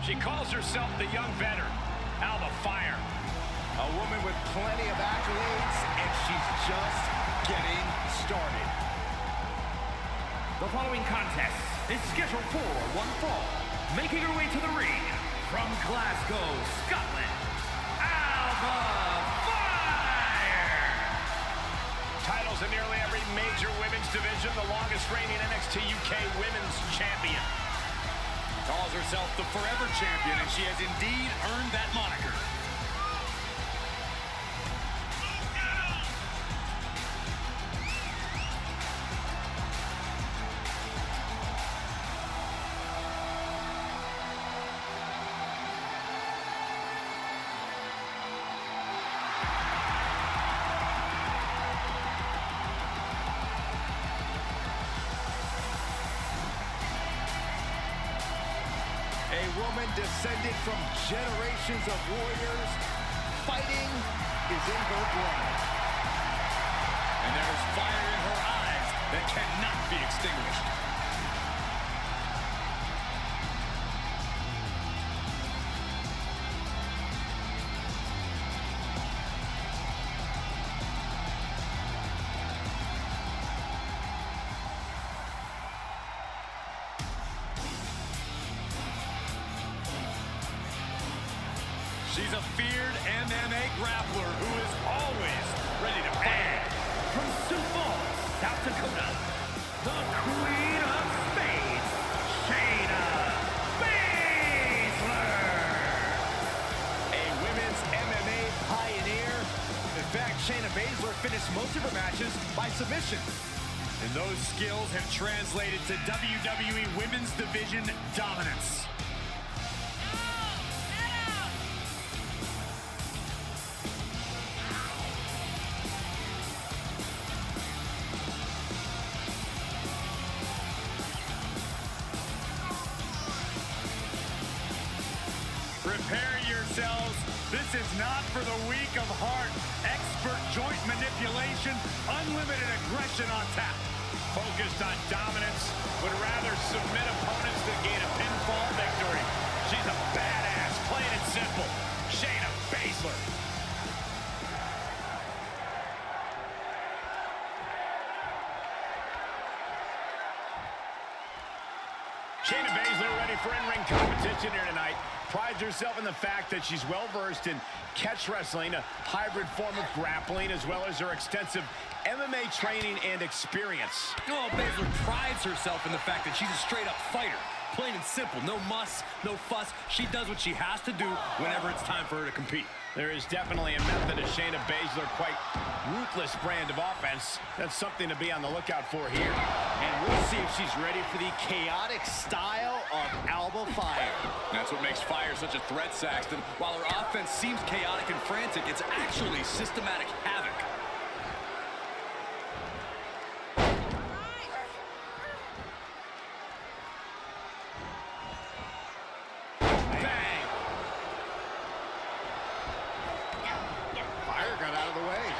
She calls herself the young veteran, Alba Fire. A woman with plenty of accolades, and she's just getting started. The following contest is scheduled for one fall. Making her way to the ring from Glasgow, Scotland, Alba Fire! Titles in nearly every major women's division, the longest reigning NXT UK Women's Champion. Calls herself the Forever Champion, and she has indeed earned that moniker. A woman descended from generations of warriors. Fighting is in her blood. And there is fire in her eyes that cannot be extinguished. She's a feared MMA grappler who is always ready to fight. From Sioux Falls, South Dakota, the Queen of Spades, Shayna Baszler! A women's MMA pioneer. In fact, Shayna Baszler finished most of her matches by submission. And those skills have translated to WWE Women's Division dominance. Prepare yourselves. This is not for the weak of heart. Expert joint manipulation, unlimited aggression on tap. Focused on dominance, would rather submit opponents than gain a pinfall victory. She's a badass, plain and simple. Shayna Baszler. Shayna Baszler ready for in-ring competition here tonight. Prides herself in the fact that she's well-versed in catch wrestling, a hybrid form of grappling, as well as her extensive MMA training and experience. Oh, Baszler prides herself in the fact that she's a straight-up fighter. Plain and simple. No muss, no fuss. She does what she has to do whenever it's time for her to compete. There is definitely a method to Shayna Baszler, quite ruthless brand of offense. That's something to be on the lookout for here. And we'll see if she's ready for the chaotic style of Alba Fire. That's what makes Fire such a threat, Saxton. While her offense seems chaotic and frantic, it's actually systematic havoc. Bang! Fire got out of the way.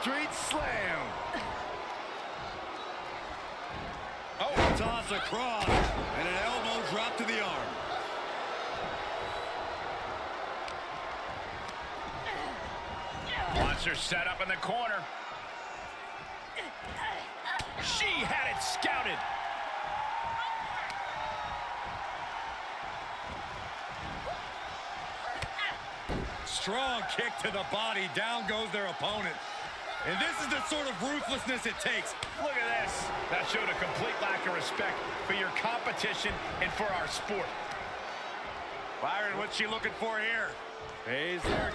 Street slam. Oh, toss across, and an elbow drop to the arm. Wants her set up in the corner. She had it scouted. Strong kick to the body. Down goes their opponent. And this is the sort of ruthlessness it takes. Look at this. That showed a complete lack of respect for your competition and for our sport. Byron, what's she looking for here? Baszler.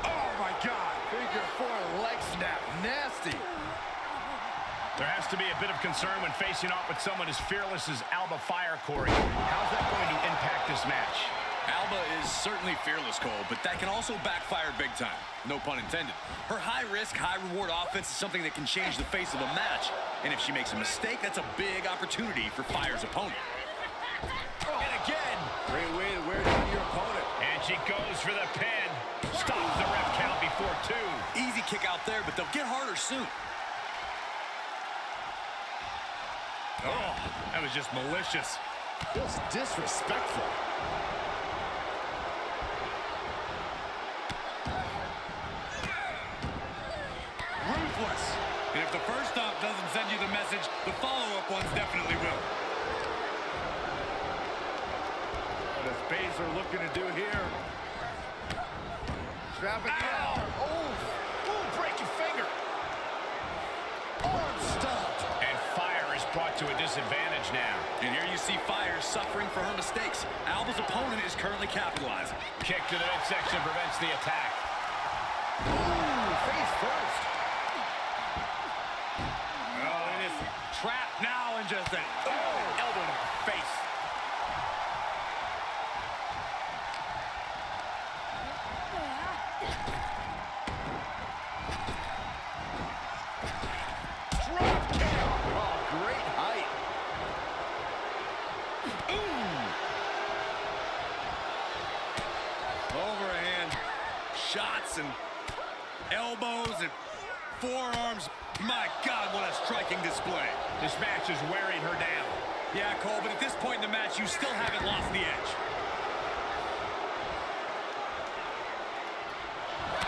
Oh, my God. Figure four leg snap. Nasty. There has to be a bit of concern when facing off with someone as fearless as Alba Fire, Corey. How's that going to impact this match? Alba is certainly fearless, Cole, but that can also backfire big time. No pun intended. Her high-risk, high-reward offense is something that can change the face of a match. And if she makes a mistake, that's a big opportunity for Fire's opponent. And again. Great way to wear down your opponent. And she goes for the pin. Stops the ref count before for two. Easy kick out there, but they'll get harder soon. Oh, that was just malicious. Just disrespectful. Ruthless. And if the first stop doesn't send you the message, the follow-up ones definitely will. What is Baszler looking to do here? Strapping down. Oh, breaking finger. Arm stopped. And Fire is brought to a disadvantage now. And here you see Fire suffering for her mistakes. Alba's opponent is currently capitalizing. Kick to the midsection prevents the attack. Ooh, face first. Oh, it is trapped now and just a Elbow to the face. Drop kick. Oh, great height. overhand shots and elbows and forearms. My God, what a striking display. This match is wearing her down. Yeah, Cole, but at this point in the match, you still haven't lost the edge.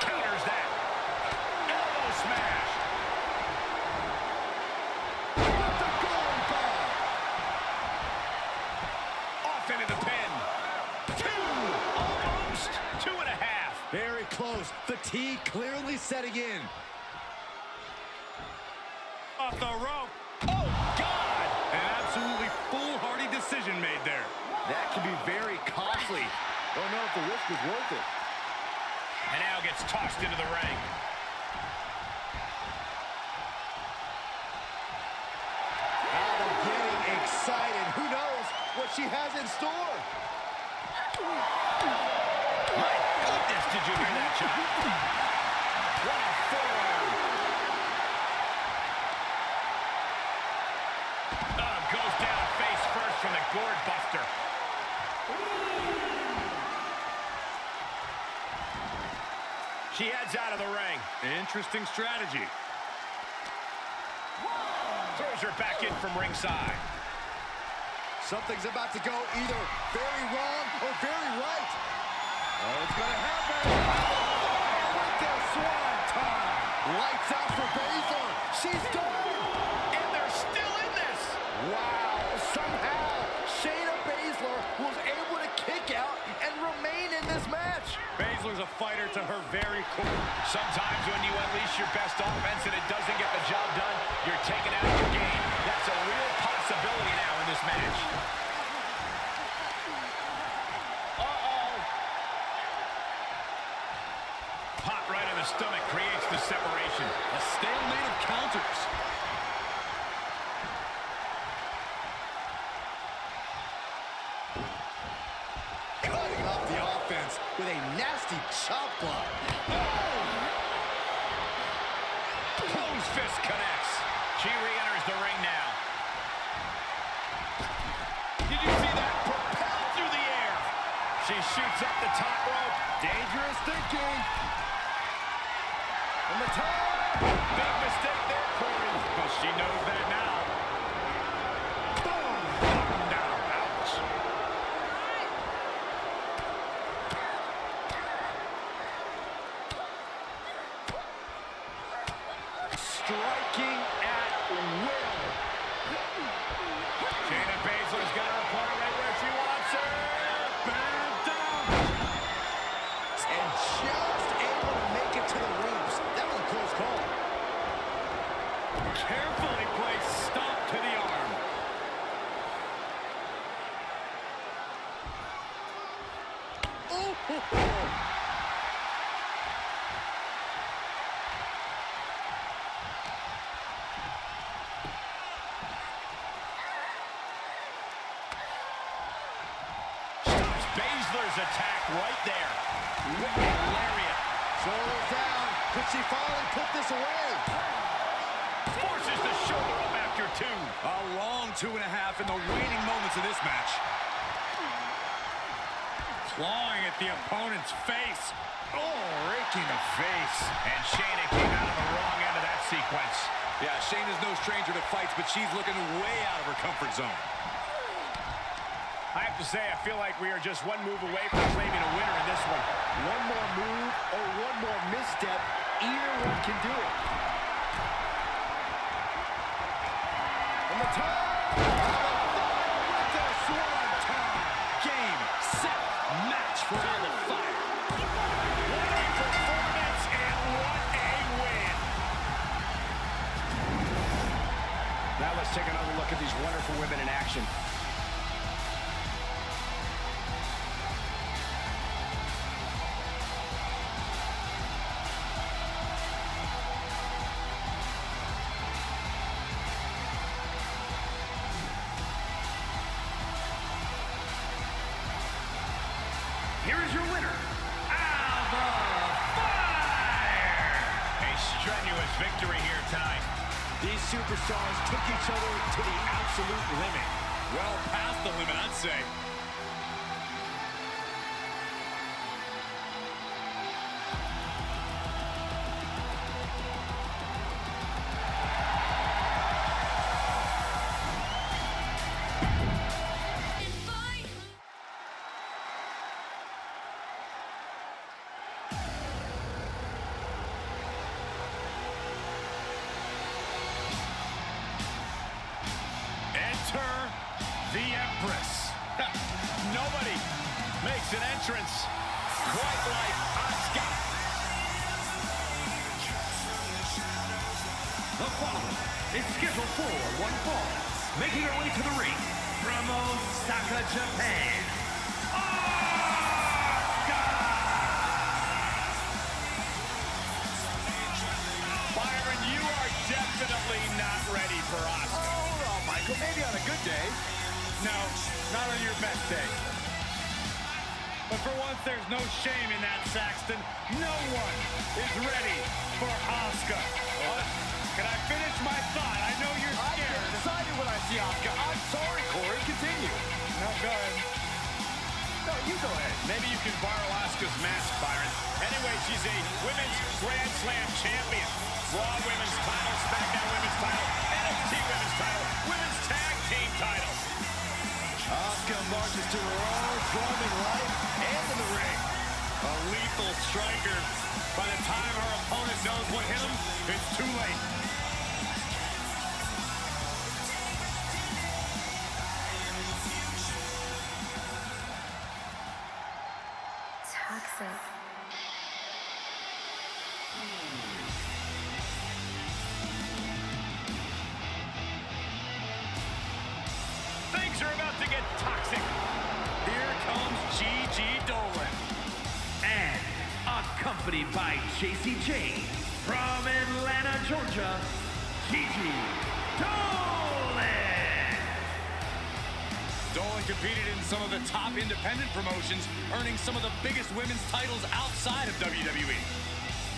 Counters that. Elbow smash. With the goal bar. Off into the pin. Two. Almost. 2.5. Very close. Fatigue clearly setting in. Off the rope. Oh, God. An absolutely foolhardy decision made there. That can be very costly. Don't know if the risk is worth it. And now gets tossed into the ring. Alba getting excited. Who knows what she has in store? My goodness, did you hear that shot? What a forearm. Goes down face first from the gourd buster. She heads out of the ring. Interesting strategy. Throws her back in from ringside. Something's about to go either very wrong or very right. Oh, it's going to happen. With their swan time. Lights out for Baszler. She's done. And they're still in this. Wow. Somehow, Shayna Baszler was able to kick out and remain in this match. Baszler's a fighter to her very core. Sometimes when you unleash your best offense and it doesn't get the job done, you're taken out of your game. That's a real possibility now in this match. Pop right in the stomach creates the separation. A stalemate of counters. Cutting off the offense with a nasty chop block. Close fist connects. She re-enters the ring now. Did you see that? Propelled through the air. She shoots up the top rope. Dangerous thinking. From the top. Big mistake there, Corey. Well, she knows that now. Boom. Knocked him down. Ouch. Striking at will. Shayna Baszler's got her opponent right where she wants her. Bam, down. And just able to make it to the ropes. That was a close call. Carefully placed stomp to the arm. Ooh. Stops Baszler's attack right there. With a lariat. Shoulders down. Could she finally put this away? Forces the shoulder up after two. A long 2.5 in the waning moments of this match. clawing at the opponent's face. Oh, raking the face. And Shayna came out of the wrong end of that sequence. Yeah, Shayna's no stranger to fights, but she's looking way out of her comfort zone. I have to say, I feel like we are just one move away from claiming a winner in this one. One more move or one more misstep, either one can do it. And the top with the swanton. Game, set, match for Iron Fire. What a performance and what a win. Now let's take another look at these wonderful women in action. Here is your winner, Alba Fire! A strenuous victory here tonight. These superstars took each other to the absolute limit. Well past the limit, I'd say. Enter the Empress. Nobody makes an entrance quite like Asuka. The following is scheduled for one fall, making her way to the ring from Osaka, Japan, Asuka! Byron, you are definitely not ready for Asuka. Hold on, Michael. Maybe on a good day. No, not on your best day. But for once, there's no shame in that, Saxton. No one is ready for Asuka. Can I finish my thought? I know you're I scared. get excited when I see Asuka. I'm sorry, Corey. Continue. No, go ahead. No, you go ahead. Maybe you can borrow Asuka's mask, Byron. Anyway, she's a Women's Grand Slam champion. Raw Women's title, SmackDown Women's title, NXT Women's title, Women's Tag Team title. Asuka marches to her own drum in life and in the ring. A lethal striker. By the time her opponent knows what hit him, it's too late. Toxic. Things are about to get toxic. Here comes Gigi Dolan. And accompanied by JC Jane from Atlanta, Georgia, Gigi Dolan! Dolan competed in some of the top independent promotions, earning some of the biggest women's titles outside of WWE.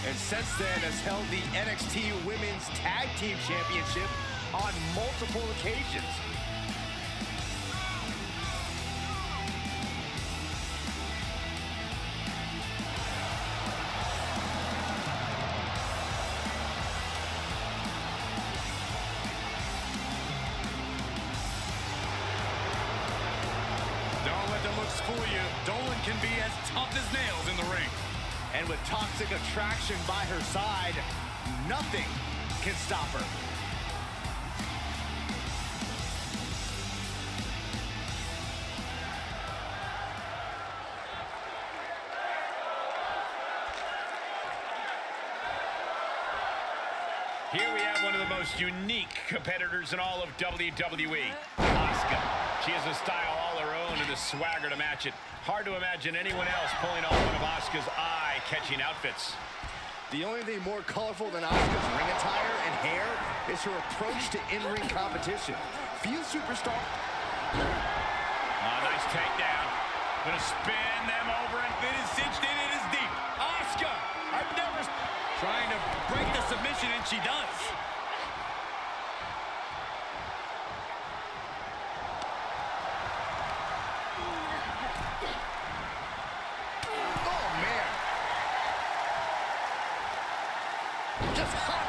And since then has held the NXT Women's Tag Team Championship on multiple occasions. Don't let the looks fool you. Dolan can be as tough as nails in the ring. And with toxic attraction by her side, nothing can stop her. Here we have one of the most unique competitors in all of WWE, Asuka. She has a style all her own and the swagger to match it. Hard to imagine anyone else pulling off one of Asuka's eye-catching outfits. The only thing more colorful than Asuka's ring attire and hair is her approach to in-ring competition. Few superstars... Nice takedown. Gonna spin them over and it is cinched in, it is deep. Asuka, I've never... Trying to break the submission, and she does.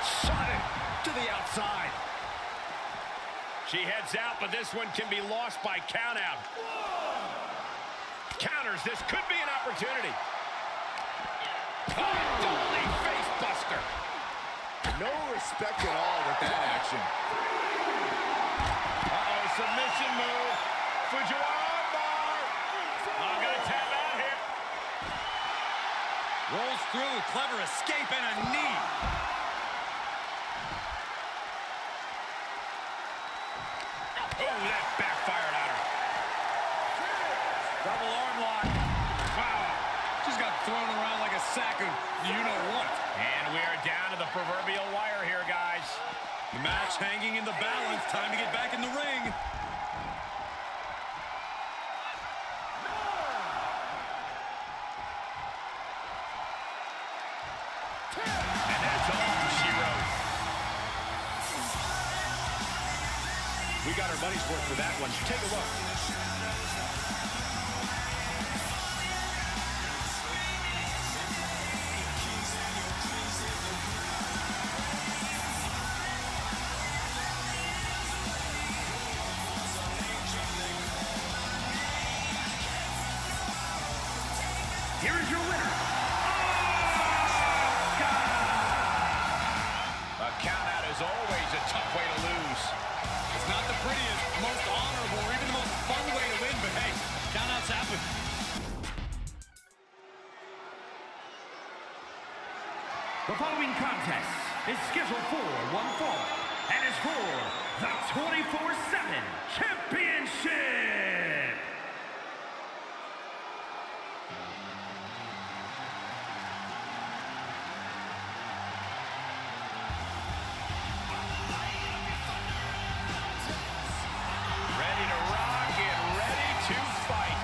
Shot it to the outside. She heads out, but this one can be lost by countout. Counters. This could be an opportunity. Holy face buster. No respect at all with that action. Uh-oh, submission move. Fujiwara bar. I'm going to tap out here. Rolls through, clever escape, and a knee. Oh, that backfired on her. Double arm lock. Wow. Just got thrown around like a sack of you-know-what. And we are down to the proverbial wire here, guys. The match hanging in the balance. Time to get back in the ring. And that's all she wrote. We got our money's worth for that one. Take a look. Here is your winner, A countout is always a tough way to lose. It's not the prettiest, most honorable, or even the most fun way to win, but hey, countouts happen. The following contest is scheduled for one fall and is for the 24/7 Championship. Ready to rock and ready to fight.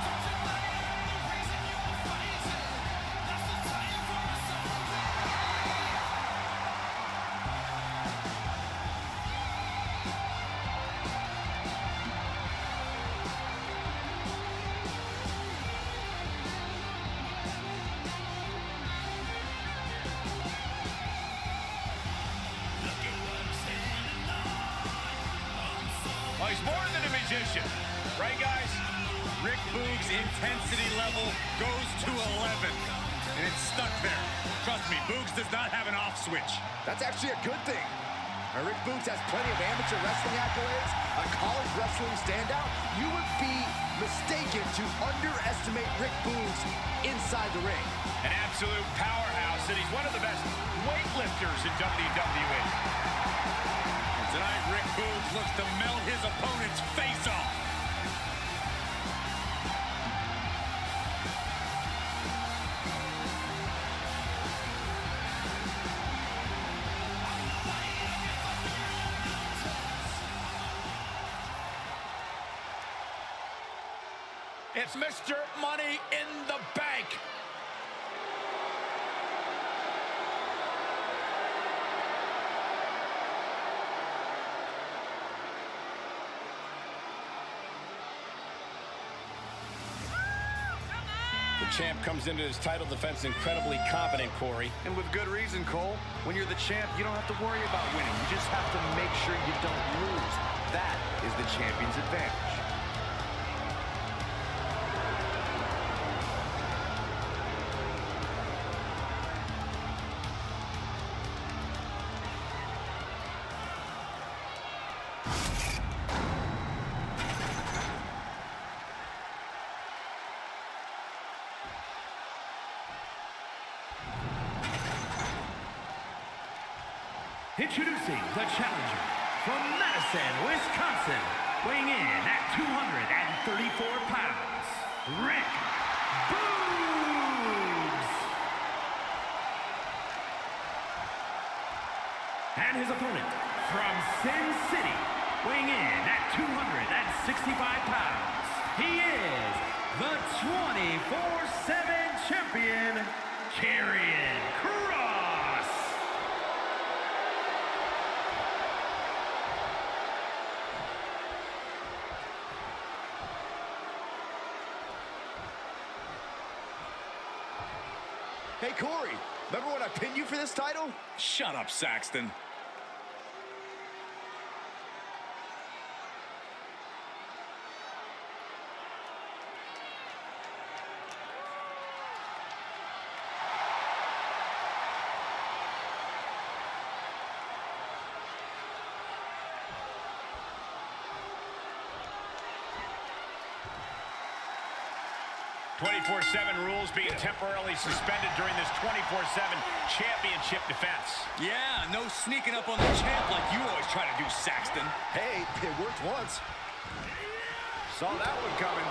Well, he's more than a magician. Right, guys? Rick Boogs' intensity level goes to 11, and it's stuck there. Trust me, Boogs does not have an off switch. That's actually a good thing. Now, Rick Boogs has plenty of amateur wrestling accolades, a college wrestling standout. You would be mistaken to underestimate Rick Boogs inside the ring. An absolute powerhouse, and he's one of the best weightlifters in WWE. And tonight, Rick Boogs looks to melt his opponent's face off. It's Mr. Money in the Bank. The champ comes into his title defense incredibly confident, Corey. And with good reason, Cole. When you're the champ, you don't have to worry about winning. You just have to make sure you don't lose. That is the champion's advantage. Introducing the challenger from Madison, Wisconsin, weighing in at 234 pounds, Rick Boogs. And his opponent from Sin City, weighing in at 265 pounds, he is the 24/7 champion, Karrion Kross. Hey, Corey, remember when I pinned you for this title? Shut up, Saxton. 24/7 rules being temporarily suspended during this 24/7 championship defense. Yeah, no sneaking up on the champ like you always try to do, Saxton. Hey, it worked once. Saw that one coming.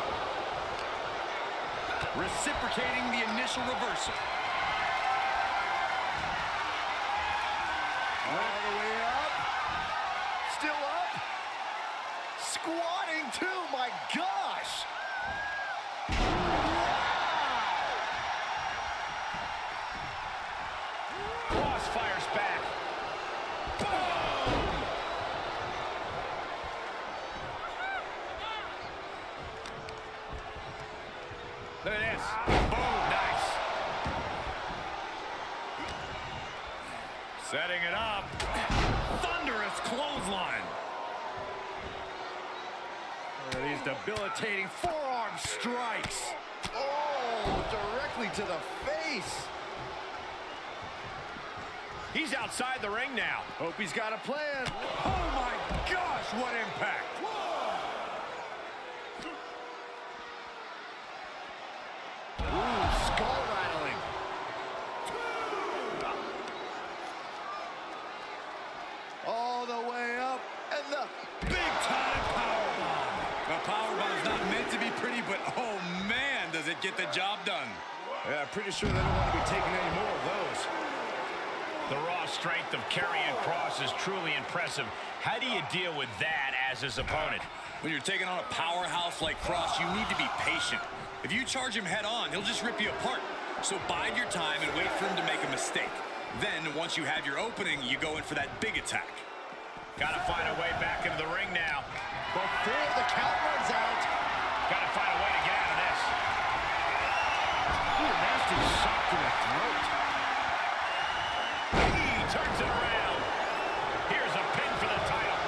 Reciprocating the initial reversal. All the way up. Still up. Squatting too, my gosh. Cross fires back. Boom! Look at this. Boom, nice. Setting it up. Thunderous clothesline. These debilitating forearm strikes. Oh, directly to the face. He's outside the ring now. Hope he's got a plan. Oh my gosh, what impact. Ooh, skull rattling. All the way up, and the Big time powerbomb. The powerbomb's not meant to be pretty, but oh man, does it get the job done. Yeah, pretty sure they don't want to be taking any more of those. The raw strength of Karrion Kross is truly impressive. How do you deal with that as his opponent? When you're taking on a powerhouse like Kross, you need to be patient. If you charge him head on, he'll just rip you apart. So bide your time and wait for him to make a mistake. Then, once you have your opening, you go in for that big attack. Gotta find a way back into the ring now. before the count runs out. Gotta find a way to get out of this. Ooh, nasty shot to the throat. He turns it around. Here's a pin for the title.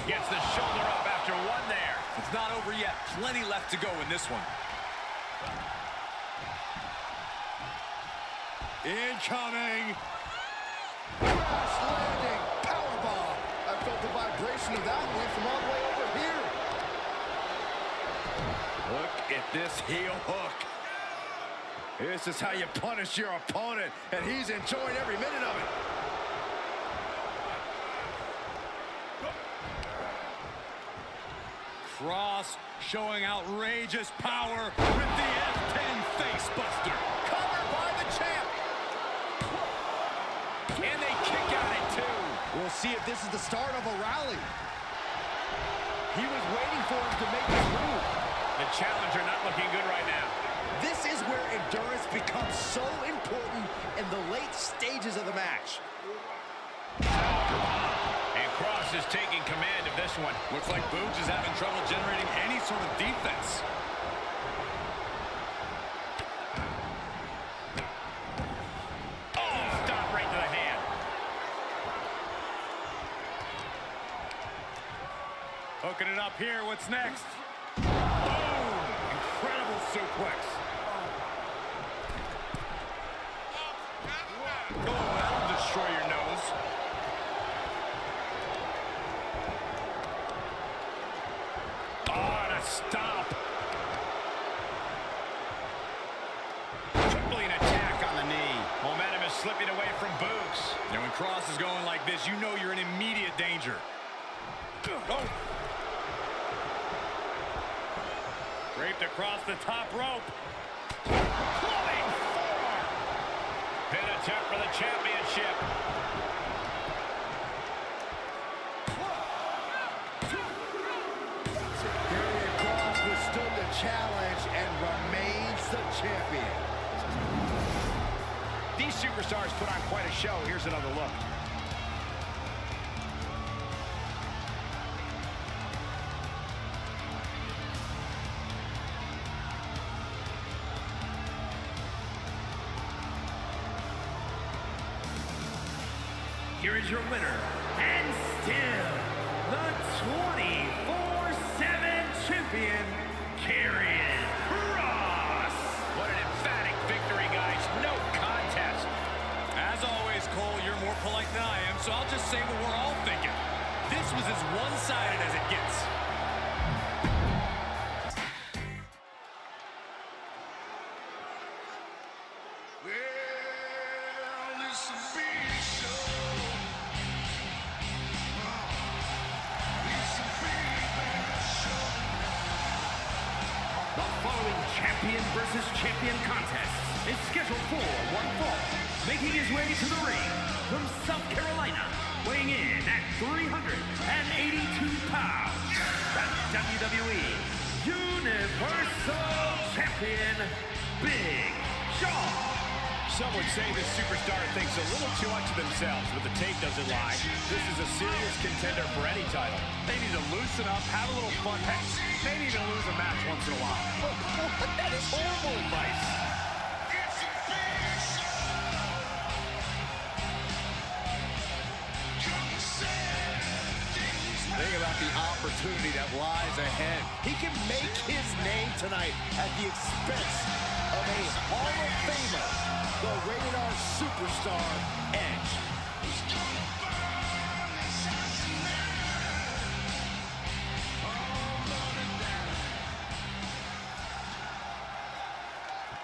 Gets the shoulder up after one there. It's not over yet. Plenty left to go in this one. Incoming. Crash landing. Powerbomb. I felt the vibration of that one from all the way over here. Look at this heel hook. This is how you punish your opponent, and he's enjoying every minute of it. Kross showing outrageous power with the F10 facebuster. Covered by the champ. And they kick out at two. We'll see if this is the start of a rally. He was waiting for him to make his move. The challenger not looking good right now. This is where endurance becomes so important in the late stages of the match. And Kross is taking command of this one. Looks like Boogs is having trouble generating any sort of defense. Oh, stop right to the hand. Hooking it up here. What's next? Boom! Incredible suplex. Oh, that'll destroy your nose. Oh, and a stomp. Tripling an attack on the knee. Momentum is slipping away from Boogs. Now, when Kross is going like this, you know you're in immediate danger. Oh! Draped across the top rope. Flowing forearm. Pin attempt for the championship. Karrion Kross withstood the challenge and remains the champion. These superstars put on quite a show. Here's another look. Here is your winner, and still the 24/7 champion, Karrion Kross. What an emphatic victory, guys. No contest. As always, Cole, you're more polite than I am, so I'll just say what we're all thinking. This was as one-sided as it gets. The following champion versus champion contest is scheduled for one fall. Making his way to the ring from South Carolina, weighing in at 382 pounds, the WWE Universal Champion, Big Show. Some would say this superstar thinks a little too much of themselves, but the tape doesn't lie. This is a serious contender for any title. They need to loosen up, have a little fun. Heck, they need to lose a match once in a while. That is horrible advice. Think about the opportunity that lies ahead. He can make his name tonight at the expense of a Hall of Famer, the Rated R superstar, Edge.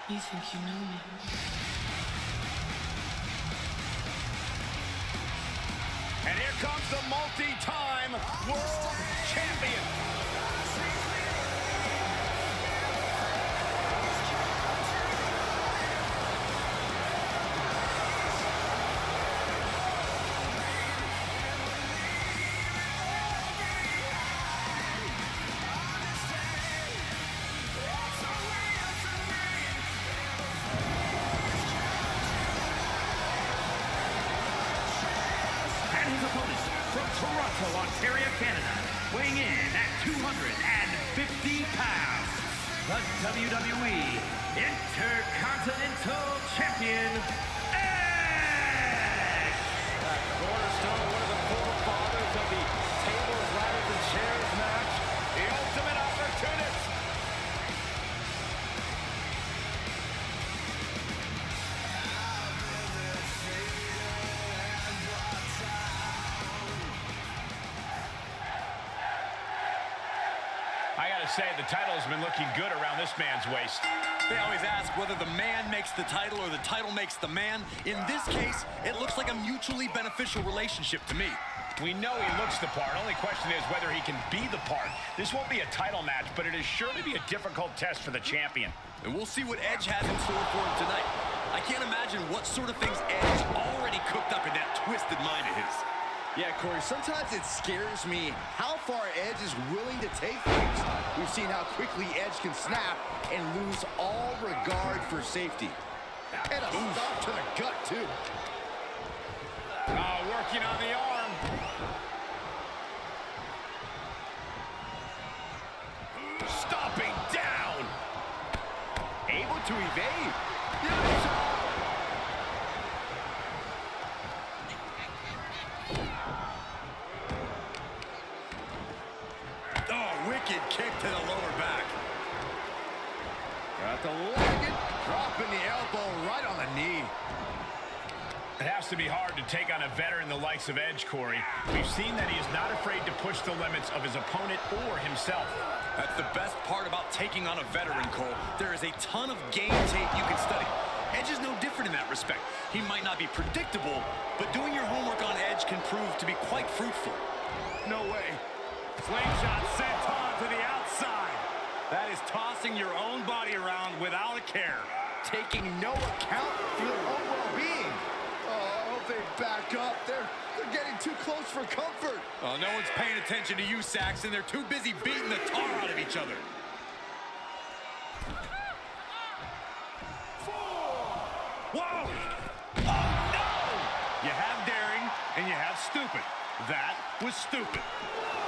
You think you know me? And here comes the multi-time world champion. Toronto, Ontario, Canada, weighing in at 250 pounds, the WWE Intercontinental Champion, Edge! That cornerstone, one of the forefathers of the tables, ladders, and chairs match. The ultimate opportunist. I gotta say, the title has been looking good around this man's waist. They always ask whether the man makes the title or the title makes the man. In this case, it looks like a mutually beneficial relationship to me. We know he looks the part. Only question is whether he can be the part. This won't be a title match, but it is sure to be a difficult test for the champion. And we'll see what Edge has in store for him tonight. I can't imagine what sort of things Edge already cooked up in that twisted mind of his. Yeah, Corey, sometimes it scares me how far Edge is willing to take things. We've seen how quickly Edge can snap and lose all regard for safety. And a stop to the gut, too. Oh, working on the arm. Stomping down. Able to evade. Oh, wicked kick to the lower back. Got the leg, dropping the elbow right on the knee. It has to be hard to take on a veteran the likes of Edge, Corey. We've seen that he is not afraid to push the limits of his opponent or himself. That's the best part about taking on a veteran, Cole. There is a ton of game tape you can study. Edge is no different in that respect. He might not be predictable, but doing your homework on Edge can prove to be quite fruitful. No way. Slingshot sent on to the outside. That is tossing your own body around without a care. Taking no account for their own well-being. Oh, I hope they back up. They're getting too close for comfort. Well, no one's paying attention to you, Saxton. They're too busy beating the tar out of each other. Whoa! Oh, no! You have daring, and you have stupid. That was stupid.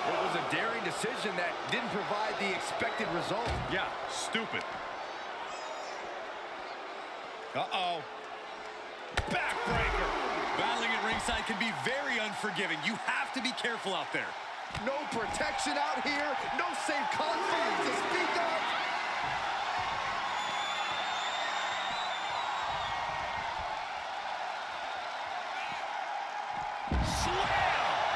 It was a daring decision that didn't provide the expected result. Yeah, stupid. Uh-oh. Backbreaker. Battling at ringside can be very unforgiving. You have to be careful out there. No protection out here. No safe confidence to speak of.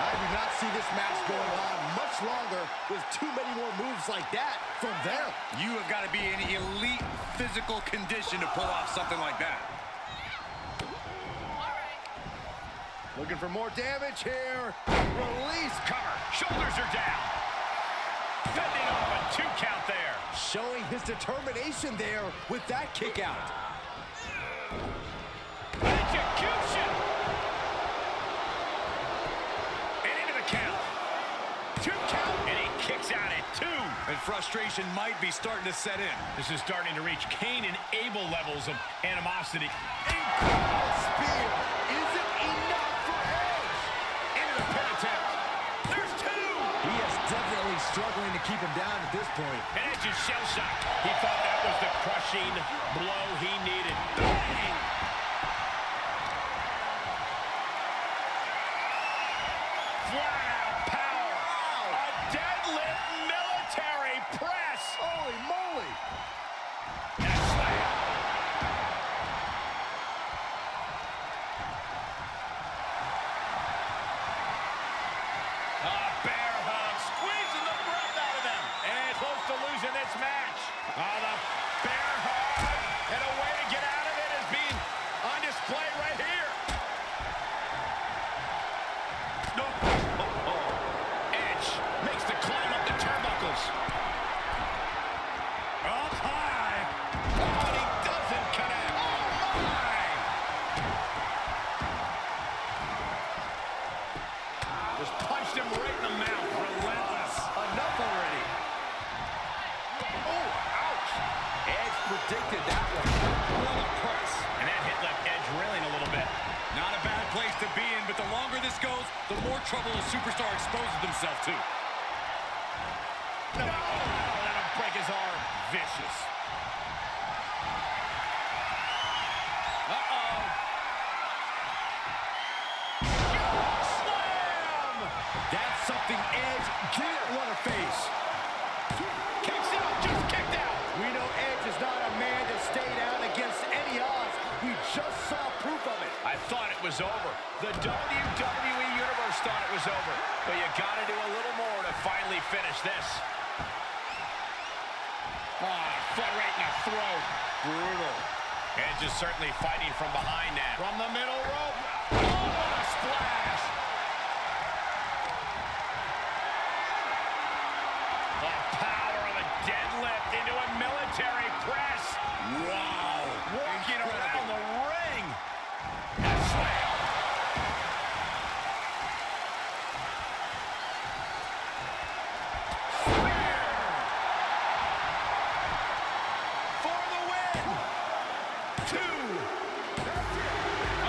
I do not see this match going on much longer with too many more moves like that from them. You have got to be in elite physical condition to pull off something like that. Looking for more damage here. Release. Cover. Shoulders are down. Fending off a 2 count there. showing his determination there with that kick out. Execution! And into the count. 2 count, and he kicks out at 2. And frustration might be starting to set in. This is starting to reach Cain and Abel levels of animosity. Incredible spear. Is it enough for Edge? Into the pin attempt. There's 2. He is definitely struggling to keep him down at this point. And Edge is shell-shocked. He thought that was the crushing blow he needed. Bang! Flat-out power. A deadlift military press. Holy moly. And a slam. Bear hug, squeezing the breath out of them. And close to losing this match. The bear hug. And a way to get out of it is being on display right here. No. Edge makes the climb up the turnbuckles. Up high. But he doesn't connect. Oh, my. Just punched him right in the mouth. Relentless. Enough already. Oh, ouch. Edge predicted that one. What a press. And that hit left Edge reeling a little bit. Not a bad place to be in, but the longer this goes, the more trouble a superstar exposes themselves to. No, let him break his arm. Vicious. Uh-oh. Slam! That's something Edge didn't want to face. Kicks out, just kicked out. We know Edge is not a man to stay down against any odds. We just saw proof of it. I thought it was over. The WWE Universe thought it was over. But you got to do a little more to finally finish this. Foot right in the throat. Brutal. Edge is certainly fighting from behind now. From the middle rope. Oh, what a splash. The power of a deadlift into a military press. Wow. Walking around the ring. And a slam. For the win. 2.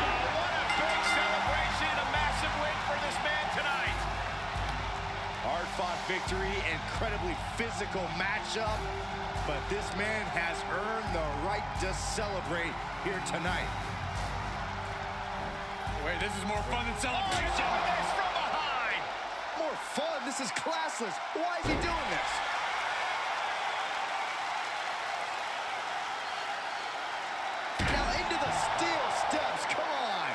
What a big celebration and a massive win for this man tonight. Hard-fought victory, incredibly physical matchup, but this man has earned the right to celebrate here tonight. Wait, this is more fun than Oh, celebration. he's doing this from behind. More fun? This is classless. Why is he doing this? Now into the steel steps. Come on.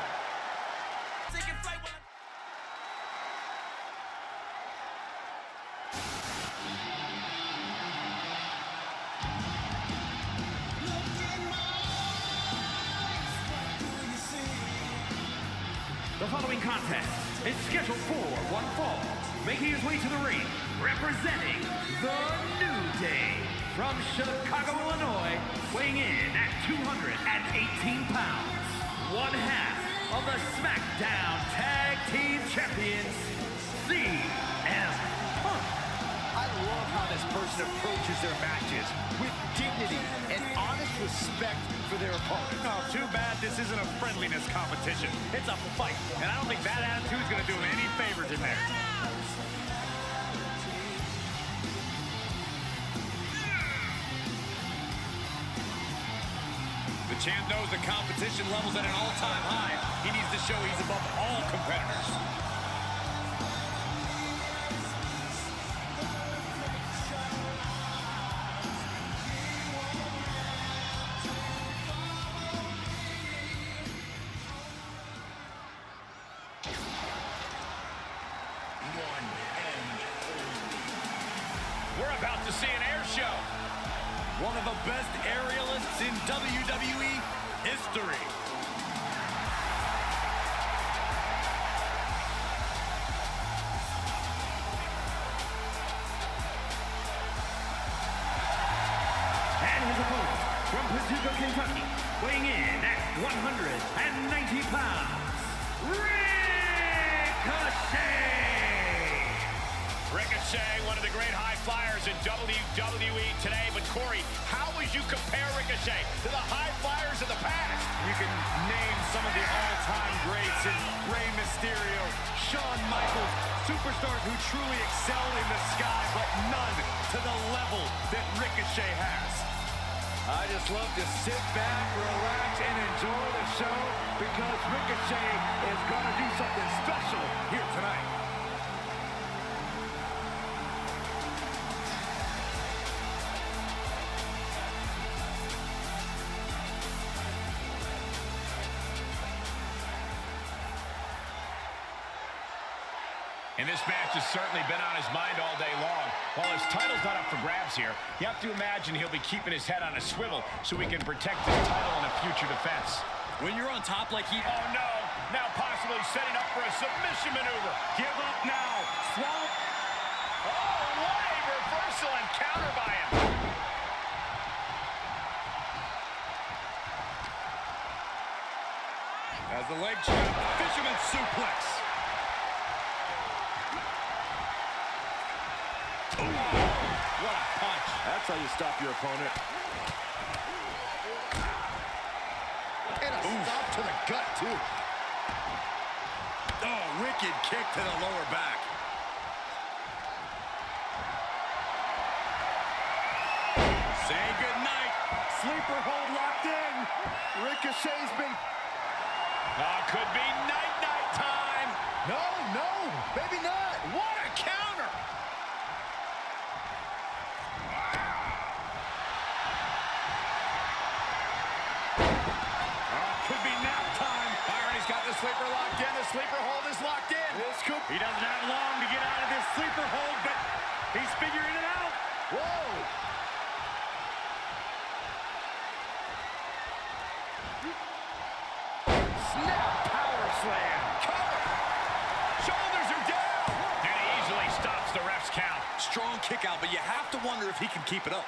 The following contest is scheduled for one fall. Making his way to the ring, representing the New Day from Chicago, Illinois, weighing in at 218 pounds. One half of the SmackDown Tag Team Champions, CM Punk. I love how this person approaches their matches with dignity and honest respect for their opponent. Oh, too bad this isn't a friendliness competition. It's a fight, and I don't think that attitude's going to do him any favors in there. The champ knows the competition level's at an all-time high. He needs to show he's above all competitors. We're about to see an air show. One of the best aerialists in WWE history. And his opponent from Paducah, Kentucky, weighing in at 190 pounds, Ricochet! Ricochet, one of the great high flyers in WWE today. But Corey, how would you compare Ricochet to the high flyers of the past? You can name some of the all-time greats in Rey Mysterio, Shawn Michaels, superstars who truly excelled in the sky, but none to the level that Ricochet has. I just love to sit back, relax, and enjoy the show because Ricochet is going to do something special here tonight. And this match has certainly been on his mind all day long. While his title's not up for grabs here, you have to imagine he'll be keeping his head on a swivel so he can protect his title in a future defense. When you're on top like he... Oh, no. Now possibly setting up for a submission maneuver. Give up now. Swamp. Oh, what a reversal and counter by him. As the leg trap, fisherman suplex. What a punch. That's how you stop your opponent. And a stop to the gut, too. Oh, wicked kick to the lower back. Say goodnight. Sleeper hold locked in. Ricochet's been... Could be night-night time. No, maybe not. What a counter. Could be nap time. Byron, he's got the sleeper locked in. The sleeper hold is locked in. He doesn't have long to get out of this sleeper hold, but he's figuring it out. Whoa. Snap power slam. Cover. Shoulders are down. And he easily stops the ref's count. Strong kick out, but you have to wonder if he can keep it up.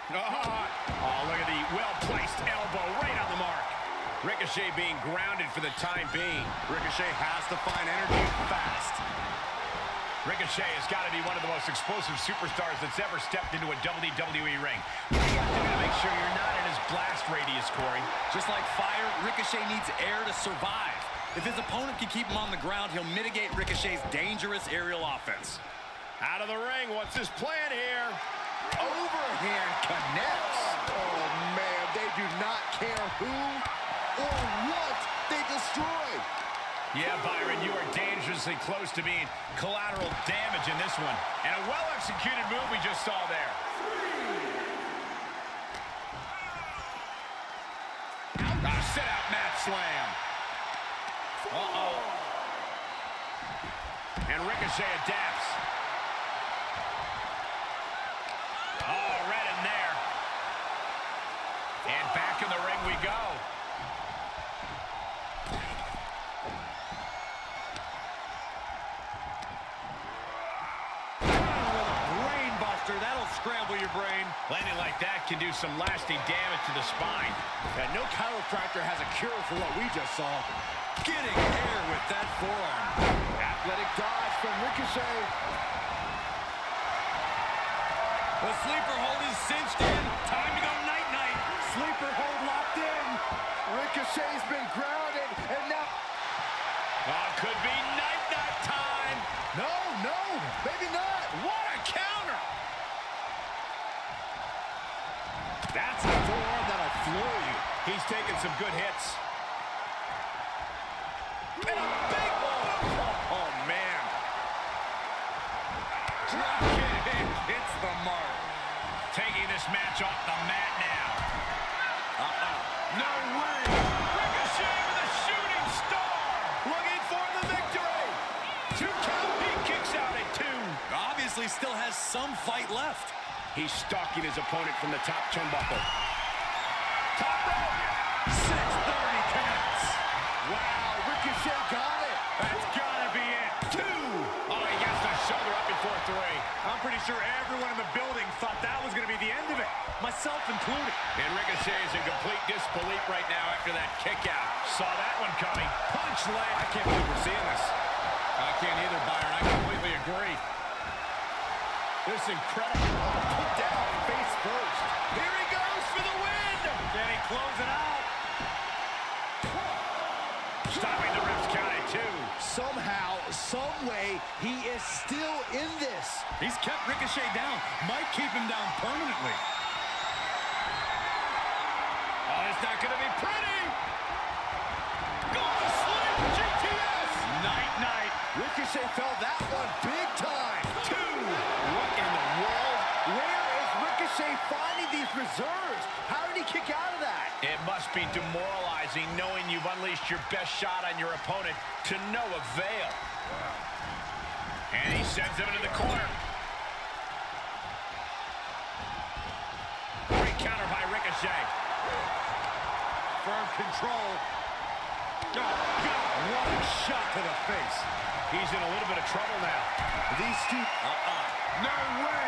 Oh, look at the well-placed elbow right on the mark. Ricochet being grounded for the time being. Ricochet has to find energy fast. Ricochet has got to be one of the most explosive superstars that's ever stepped into a WWE ring. What do you have to do to make sure you're not in his blast radius, Corey? Just like fire, Ricochet needs air to survive. If his opponent can keep him on the ground, he'll mitigate Ricochet's dangerous aerial offense. Out of the ring, what's his plan here? Overhand connects. Oh, man, they do not care who or what they destroy. Yeah, Byron, you are dangerously close to being collateral damage in this one. And a well-executed move we just saw there. Sit-out mat slam. Uh-oh. And Ricochet adapts. Oh, right in there. And back in the ring we go. That'll scramble your brain. Landing like that can do some lasting damage to the spine. And no chiropractor has a cure for what we just saw. Getting air with that forearm. Athletic dodge from Ricochet. The sleeper hold is cinched in. Time to go night-night. Sleeper hold locked in. Ricochet's been grounded, and now... Oh, could be night-night time. No, maybe not. What a counter. That's a forearm that'll floor you. He's taking some good hits. And a big one. Oh, man. Drop kick hits the mark. Taking this match off the mat now. No way. Ricochet with a shooting star. Looking for the victory. 2 count. He kicks out at 2. Obviously still has some fight left. He's stalking his opponent from the top turnbuckle. Top rope. 630 counts. Wow, Ricochet got it. That's gotta be it. 2. Oh, he gets the shoulder up before 3. I'm pretty sure everyone in the building thought that was gonna be the end of it. My myself included. And Ricochet is in complete disbelief right now after that kick out. Saw that one coming. Punch land. I can't believe we're seeing this. I can't either, Byron. I completely agree. This incredible. Put down face first. Here he goes for the win. Can he close it out? Stopping the ref's count at 2. Somehow, some way, he is still in this. He's kept Ricochet down. Might keep him down permanently. Oh, it's not going to be pretty. Go to sleep, GTS. Night-night. Ricochet felt that one big time. 2. What in the world? Where is Ricochet finding these reserves? How did he kick out of that? It must be demoralizing knowing you've unleashed your best shot on your opponent to no avail. And he sends him into the corner. Great counter by Ricochet. Firm control. Oh, God. What a shot to the face. He's in a little bit of trouble now. These two... No way.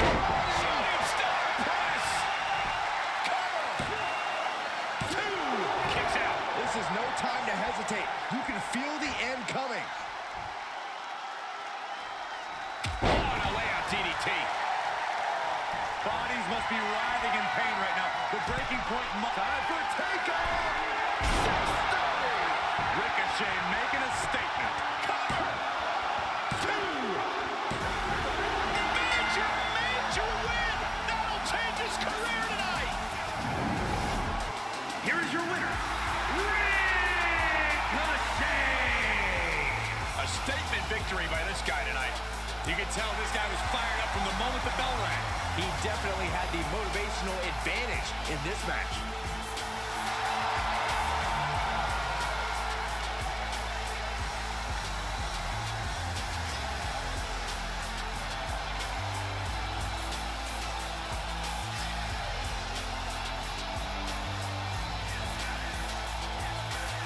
Shooting star press. Cover. 2. Kicks out. This is no time to hesitate. You can feel the end coming. Oh, and a layout DDT. Bodies must be writhing in pain right now. The breaking point must... Time for takeoff. Ricochet making a statement. Cover. 2. Major win. That'll change his career tonight. Here is your winner, Ricochet! A statement victory by this guy tonight. You can tell this guy was fired up from the moment the bell rang. He definitely had the motivational advantage in this match.